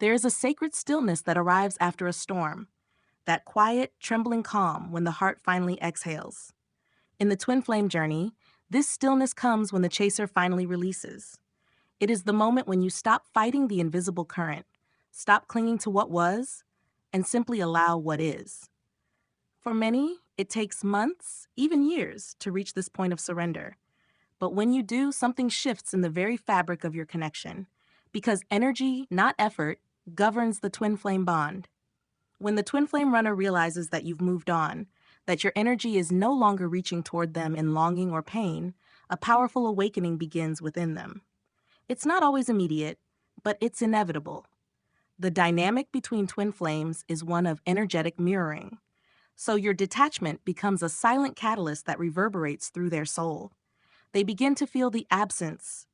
There is a sacred stillness that arrives after a storm, that quiet, trembling calm when the heart finally exhales. In the twin flame journey, this stillness comes when the chaser finally releases. It is the moment when you stop fighting the invisible current, stop clinging to what was, and simply allow what is. For many, it takes months, even years, to reach this point of surrender. But when you do, something shifts in the very fabric of your connection, because energy, not effort, governs the twin flame bond. When the twin flame runner realizes that you've moved on, that your energy is no longer reaching toward them in longing or pain, a powerful awakening begins within them. It's not always immediate, but it's inevitable. The dynamic between twin flames is one of energetic mirroring. So your detachment becomes a silent catalyst that reverberates through their soul. They begin to feel the absence,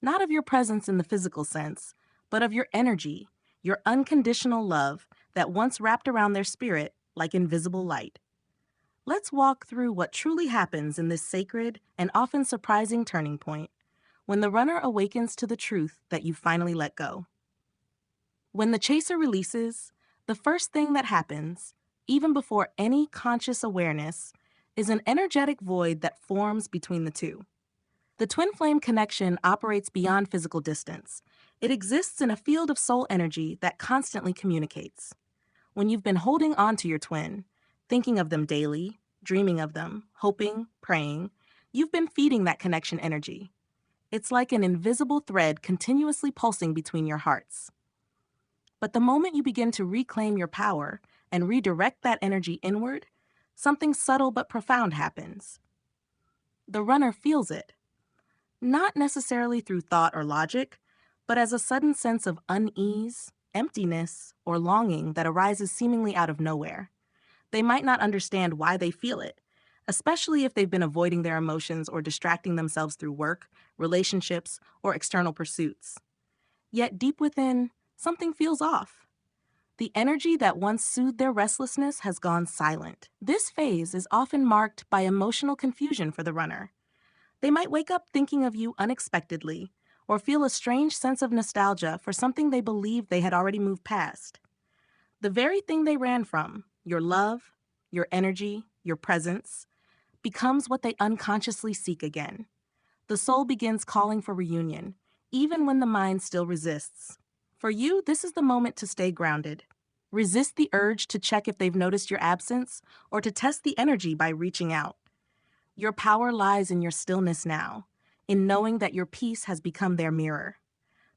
not of your presence in the physical sense, but of your energy, your unconditional love that once wrapped around their spirit like invisible light. Let's walk through what truly happens in this sacred and often surprising turning point, when the runner awakens to the truth that you finally let go. When the chaser releases, the first thing that happens, even before any conscious awareness, is an energetic void that forms between the two. The twin flame connection operates beyond physical distance. It exists in a field of soul energy that constantly communicates. When you've been holding on to your twin, thinking of them daily, dreaming of them, hoping, praying, you've been feeding that connection energy. It's like an invisible thread continuously pulsing between your hearts. But the moment you begin to reclaim your power and redirect that energy inward, something subtle but profound happens. The runner feels it, not necessarily through thought or logic, but as a sudden sense of unease, emptiness, or longing that arises seemingly out of nowhere. They might not understand why they feel it, especially if they've been avoiding their emotions or distracting themselves through work, relationships, or external pursuits. Yet deep within, something feels off. The energy that once soothed their restlessness has gone silent. This phase is often marked by emotional confusion for the runner. They might wake up thinking of you unexpectedly, or feel a strange sense of nostalgia for something they believed they had already moved past. The very thing they ran from, your love, your energy, your presence, becomes what they unconsciously seek again. The soul begins calling for reunion, even when the mind still resists. For you, this is the moment to stay grounded. Resist the urge to check if they've noticed your absence or to test the energy by reaching out. Your power lies in your stillness now, in knowing that your peace has become their mirror.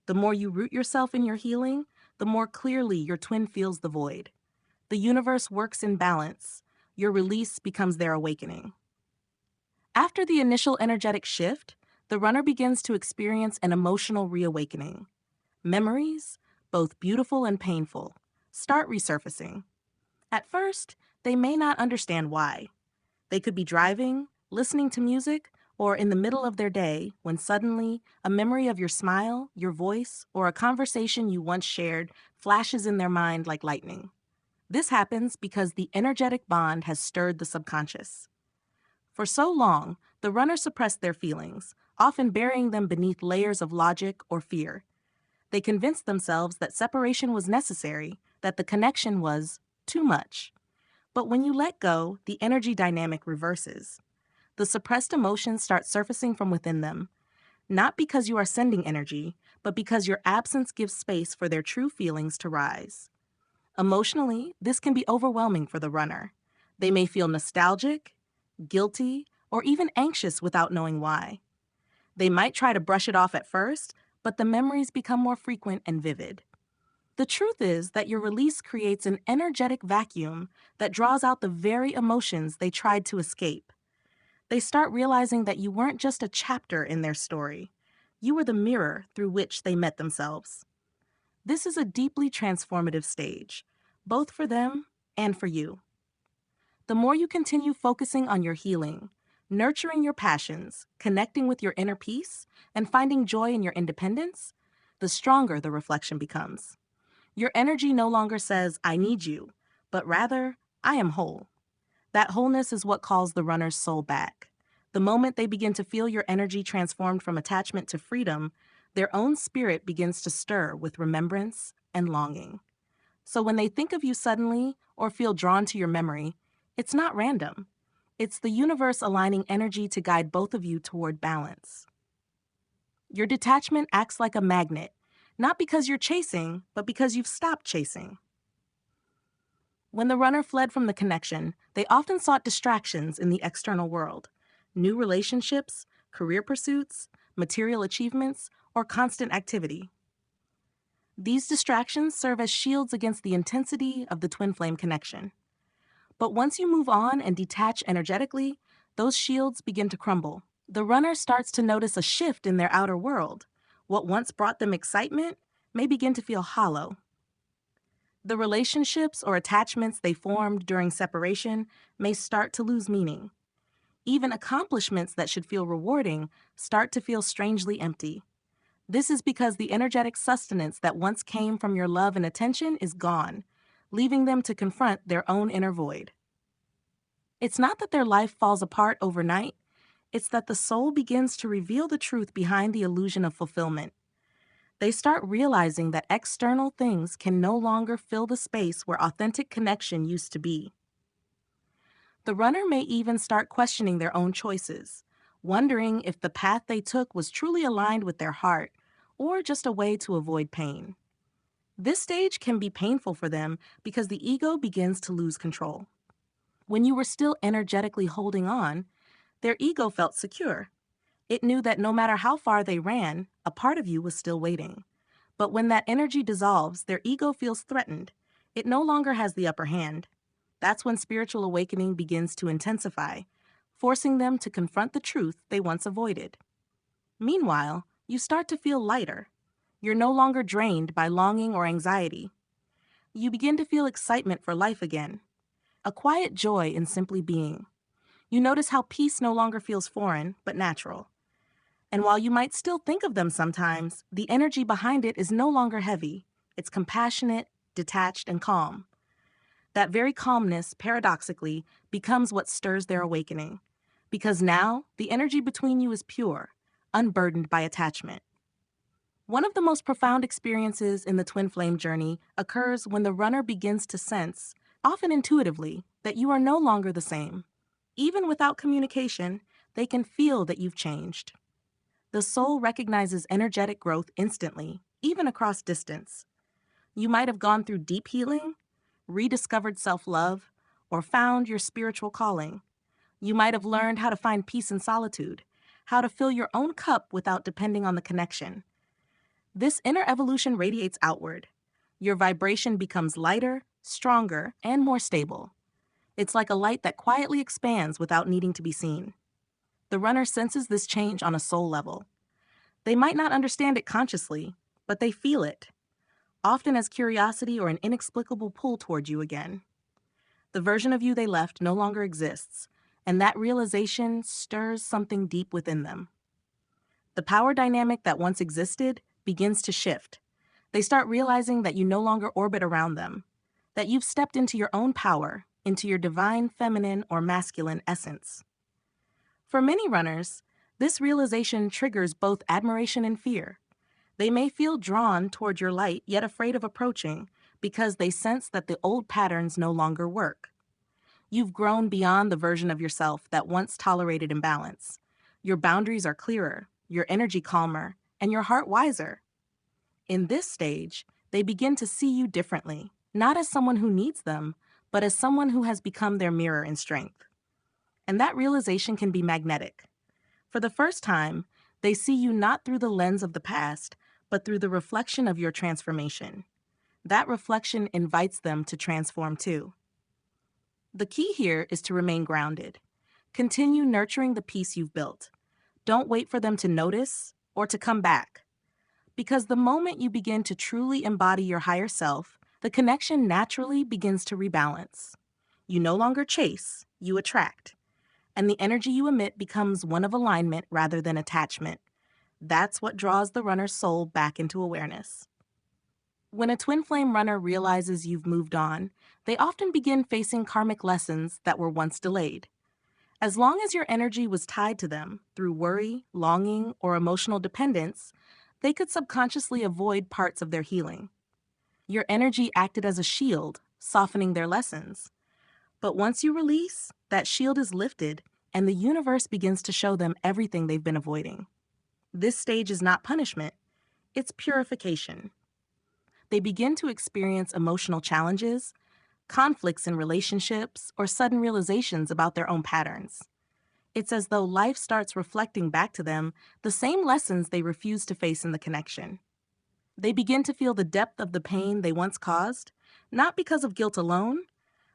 The more you root yourself in your healing, the more clearly your twin feels the void. The universe works in balance. Your release becomes their awakening. After the initial energetic shift, the runner begins to experience an emotional reawakening. Memories, both beautiful and painful, start resurfacing. At first, they may not understand why. They could be driving, listening to music, or in the middle of their day when suddenly a memory of your smile, your voice, or a conversation you once shared flashes in their mind like lightning. This happens because the energetic bond has stirred the subconscious. For so long, the runner suppressed their feelings, often burying them beneath layers of logic or fear. They convinced themselves that separation was necessary, that the connection was too much. But when you let go, the energy dynamic reverses. The suppressed emotions start surfacing from within them, not because you are sending energy, but because your absence gives space for their true feelings to rise. Emotionally, this can be overwhelming for the runner. They may feel nostalgic, guilty, or even anxious without knowing why. They might try to brush it off at first, but the memories become more frequent and vivid. The truth is that your release creates an energetic vacuum that draws out the very emotions they tried to escape. They start realizing that you weren't just a chapter in their story. You were the mirror through which they met themselves. This is a deeply transformative stage, both for them and for you. The more you continue focusing on your healing, nurturing your passions, connecting with your inner peace, and finding joy in your independence, the stronger the reflection becomes. Your energy no longer says, "I need you," but rather, "I am whole." That wholeness is what calls the runner's soul back. The moment they begin to feel your energy transformed from attachment to freedom, their own spirit begins to stir with remembrance and longing. So when they think of you suddenly or feel drawn to your memory, it's not random. It's the universe aligning energy to guide both of you toward balance. Your detachment acts like a magnet, not because you're chasing, but because you've stopped chasing. When the runner fled from the connection, they often sought distractions in the external world: new relationships, career pursuits, material achievements, or constant activity. These distractions serve as shields against the intensity of the twin flame connection. But once you move on and detach energetically, those shields begin to crumble. The runner starts to notice a shift in their outer world. What once brought them excitement may begin to feel hollow. The relationships or attachments they formed during separation may start to lose meaning. Even accomplishments that should feel rewarding start to feel strangely empty. This is because the energetic sustenance that once came from your love and attention is gone, leaving them to confront their own inner void. It's not that their life falls apart overnight, it's that the soul begins to reveal the truth behind the illusion of fulfillment. They start realizing that external things can no longer fill the space where authentic connection used to be. The runner may even start questioning their own choices, wondering if the path they took was truly aligned with their heart or just a way to avoid pain. This stage can be painful for them because the ego begins to lose control. When you were still energetically holding on, their ego felt secure. It knew that no matter how far they ran, a part of you was still waiting. But when that energy dissolves, their ego feels threatened. It no longer has the upper hand. That's when spiritual awakening begins to intensify, forcing them to confront the truth they once avoided. Meanwhile, you start to feel lighter. You're no longer drained by longing or anxiety. You begin to feel excitement for life again, a quiet joy in simply being. You notice how peace no longer feels foreign, but natural. And while you might still think of them sometimes, the energy behind it is no longer heavy. It's compassionate, detached, and calm. That very calmness, paradoxically, becomes what stirs their awakening. Because now, the energy between you is pure, unburdened by attachment. One of the most profound experiences in the twin flame journey occurs when the runner begins to sense, often intuitively, that you are no longer the same. Even without communication, they can feel that you've changed. The soul recognizes energetic growth instantly, even across distance. You might have gone through deep healing, rediscovered self-love, or found your spiritual calling. You might have learned how to find peace in solitude, how to fill your own cup without depending on the connection. This inner evolution radiates outward. Your vibration becomes lighter, stronger, and more stable. It's like a light that quietly expands without needing to be seen. The runner senses this change on a soul level. They might not understand it consciously, but they feel it, often as curiosity or an inexplicable pull toward you again. The version of you they left no longer exists, and that realization stirs something deep within them. The power dynamic that once existed begins to shift. They start realizing that you no longer orbit around them, that you've stepped into your own power, into your divine feminine or masculine essence. For many runners, this realization triggers both admiration and fear. They may feel drawn toward your light, yet afraid of approaching, because they sense that the old patterns no longer work. You've grown beyond the version of yourself that once tolerated imbalance. Your boundaries are clearer, your energy calmer, and your heart wiser. In this stage, they begin to see you differently, not as someone who needs them, but as someone who has become their mirror in strength. And that realization can be magnetic. For the first time, they see you not through the lens of the past, but through the reflection of your transformation. That reflection invites them to transform too. The key here is to remain grounded. Continue nurturing the peace you've built. Don't wait for them to notice or to come back. Because the moment you begin to truly embody your higher self, the connection naturally begins to rebalance. You no longer chase, you attract. And the energy you emit becomes one of alignment rather than attachment. That's what draws the runner's soul back into awareness. When a twin flame runner realizes you've moved on, they often begin facing karmic lessons that were once delayed. As long as your energy was tied to them through worry, longing, or emotional dependence, They could subconsciously avoid parts of their healing. Your energy acted as a shield, softening their lessons. But once you release, that shield is lifted, and the universe begins to show them everything they've been avoiding. This stage is not punishment, it's purification. They begin to experience emotional challenges, conflicts in relationships, or sudden realizations about their own patterns. It's as though life starts reflecting back to them the same lessons they refused to face in the connection. They begin to feel the depth of the pain they once caused, not because of guilt alone,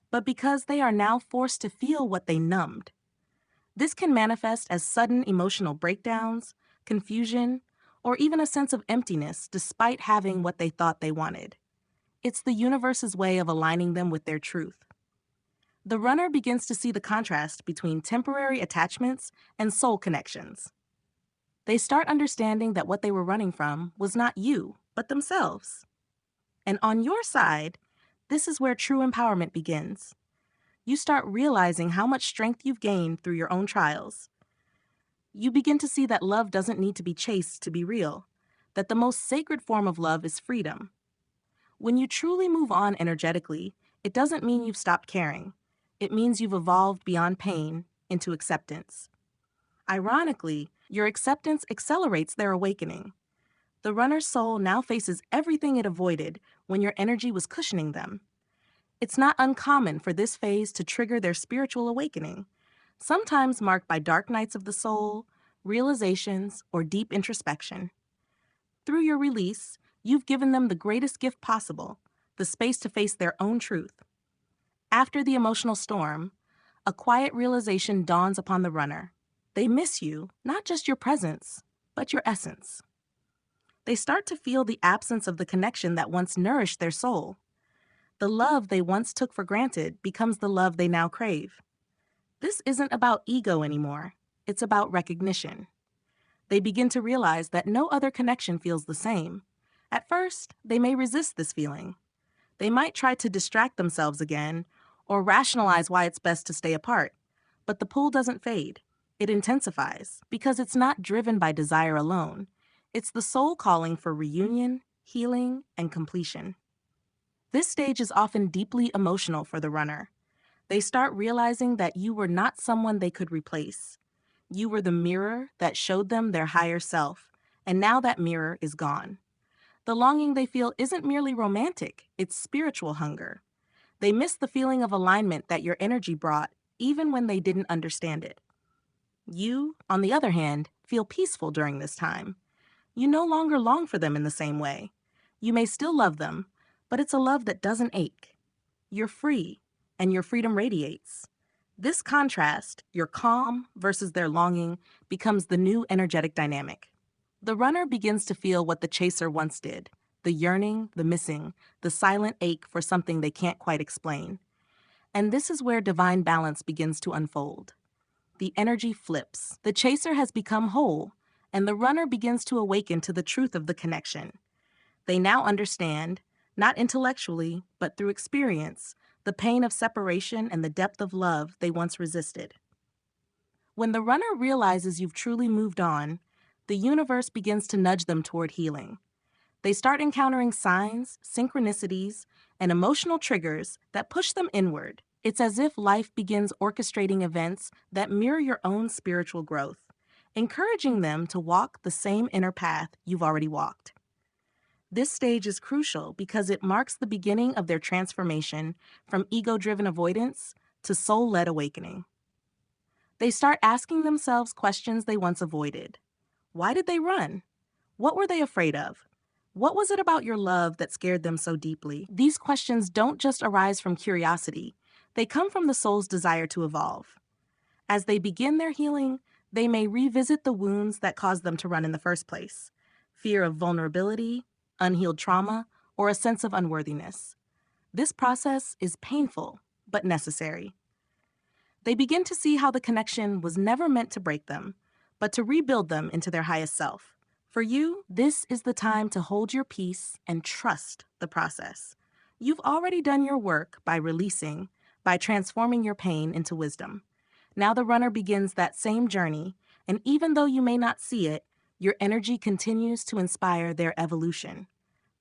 but because they are now forced to feel what they numbed. This can manifest as sudden emotional breakdowns, confusion, or even a sense of emptiness despite having what they thought they wanted. It's the universe's way of aligning them with their truth. The runner begins to see the contrast between temporary attachments and soul connections. They start understanding that what they were running from was not you, but themselves. And on your side, this is where true empowerment begins. You start realizing how much strength you've gained through your own trials. You begin to see that love doesn't need to be chased to be real, that the most sacred form of love is freedom. When you truly move on energetically, it doesn't mean you've stopped caring. It means you've evolved beyond pain into acceptance. Ironically, your acceptance accelerates their awakening. The runner's soul now faces everything it avoided when your energy was cushioning them. It's not uncommon for this phase to trigger their spiritual awakening, sometimes marked by dark nights of the soul, realizations, or deep introspection. Through your release, you've given them the greatest gift possible, the space to face their own truth. After the emotional storm, a quiet realization dawns upon the runner. They miss you, not just your presence, but your essence. They start to feel the absence of the connection that once nourished their soul. The love they once took for granted becomes the love they now crave. This isn't about ego anymore. It's about recognition. They begin to realize that no other connection feels the same. At first, they may resist this feeling. They might try to distract themselves again or rationalize why it's best to stay apart. But the pull doesn't fade. It intensifies because it's not driven by desire alone. It's the soul calling for reunion, healing, and completion. This stage is often deeply emotional for the runner. They start realizing that you were not someone they could replace. You were the mirror that showed them their higher self, and now that mirror is gone. The longing they feel isn't merely romantic, it's spiritual hunger. They miss the feeling of alignment that your energy brought, even when they didn't understand it. You, on the other hand, feel peaceful during this time. You no longer long for them in the same way. You may still love them, but it's a love that doesn't ache. You're free, and your freedom radiates. This contrast, your calm versus their longing, becomes the new energetic dynamic. The runner begins to feel what the chaser once did, the yearning, the missing, the silent ache for something they can't quite explain. And this is where divine balance begins to unfold. The energy flips. The chaser has become whole, and the runner begins to awaken to the truth of the connection. They now understand, not intellectually, but through experience, the pain of separation and the depth of love they once resisted. When the runner realizes you've truly moved on, the universe begins to nudge them toward healing. They start encountering signs, synchronicities, and emotional triggers that push them inward. It's as if life begins orchestrating events that mirror your own spiritual growth, encouraging them to walk the same inner path you've already walked. This stage is crucial because it marks the beginning of their transformation from ego-driven avoidance to soul-led awakening. They start asking themselves questions they once avoided. Why did they run? What were they afraid of? What was it about your love that scared them so deeply? These questions don't just arise from curiosity. They come from the soul's desire to evolve. As they begin their healing, they may revisit the wounds that caused them to run in the first place. Fear of vulnerability, unhealed trauma, or a sense of unworthiness. This process is painful, but necessary. They begin to see how the connection was never meant to break them, but to rebuild them into their highest self. For you, this is the time to hold your peace and trust the process. You've already done your work by releasing, by transforming your pain into wisdom. Now the runner begins that same journey, and even though you may not see it, Your energy continues to inspire their evolution.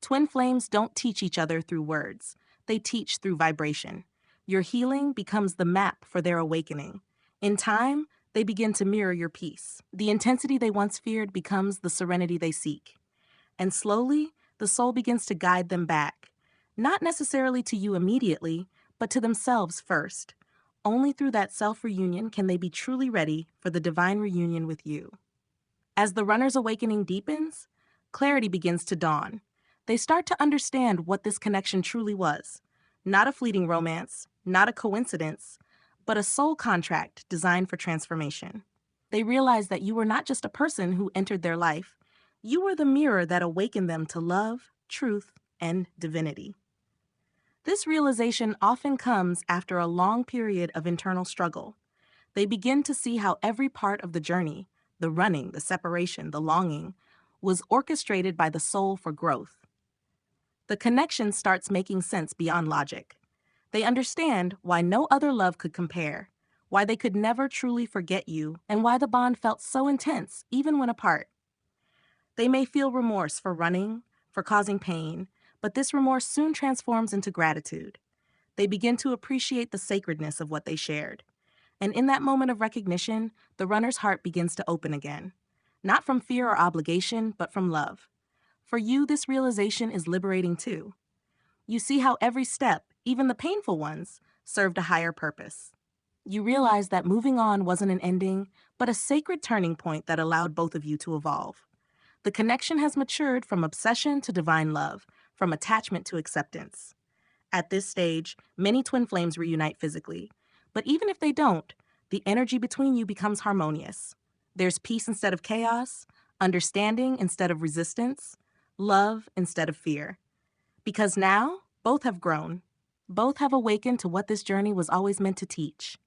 Twin flames don't teach each other through words, they teach through vibration. Your healing becomes the map for their awakening. In time, they begin to mirror your peace. The intensity they once feared becomes the serenity they seek. And slowly, the soul begins to guide them back, not necessarily to you immediately, but to themselves first. Only through that self reunion can they be truly ready for the divine reunion with you. As the runner's awakening deepens, clarity begins to dawn. They start to understand what this connection truly was. Not a fleeting romance, not a coincidence, but a soul contract designed for transformation. They realize that you were not just a person who entered their life, you were the mirror that awakened them to love, truth, and divinity. This realization often comes after a long period of internal struggle. They begin to see how every part of the journey, the running, the separation, the longing, was orchestrated by the soul for growth. The connection starts making sense beyond logic. They understand why no other love could compare, why they could never truly forget you, and why the bond felt so intense, even when apart. They may feel remorse for running, for causing pain, but this remorse soon transforms into gratitude. They begin to appreciate the sacredness of what they shared. And in that moment of recognition, the runner's heart begins to open again. Not from fear or obligation, but from love. For you, this realization is liberating too. You see how every step, even the painful ones, served a higher purpose. You realize that moving on wasn't an ending, but a sacred turning point that allowed both of you to evolve. The connection has matured from obsession to divine love, from attachment to acceptance. At this stage, many twin flames reunite physically. But even if they don't, the energy between you becomes harmonious. There's peace instead of chaos, understanding instead of resistance, love instead of fear. Because now, both have grown. Both have awakened to what this journey was always meant to teach.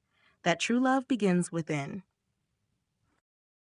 That true love begins within.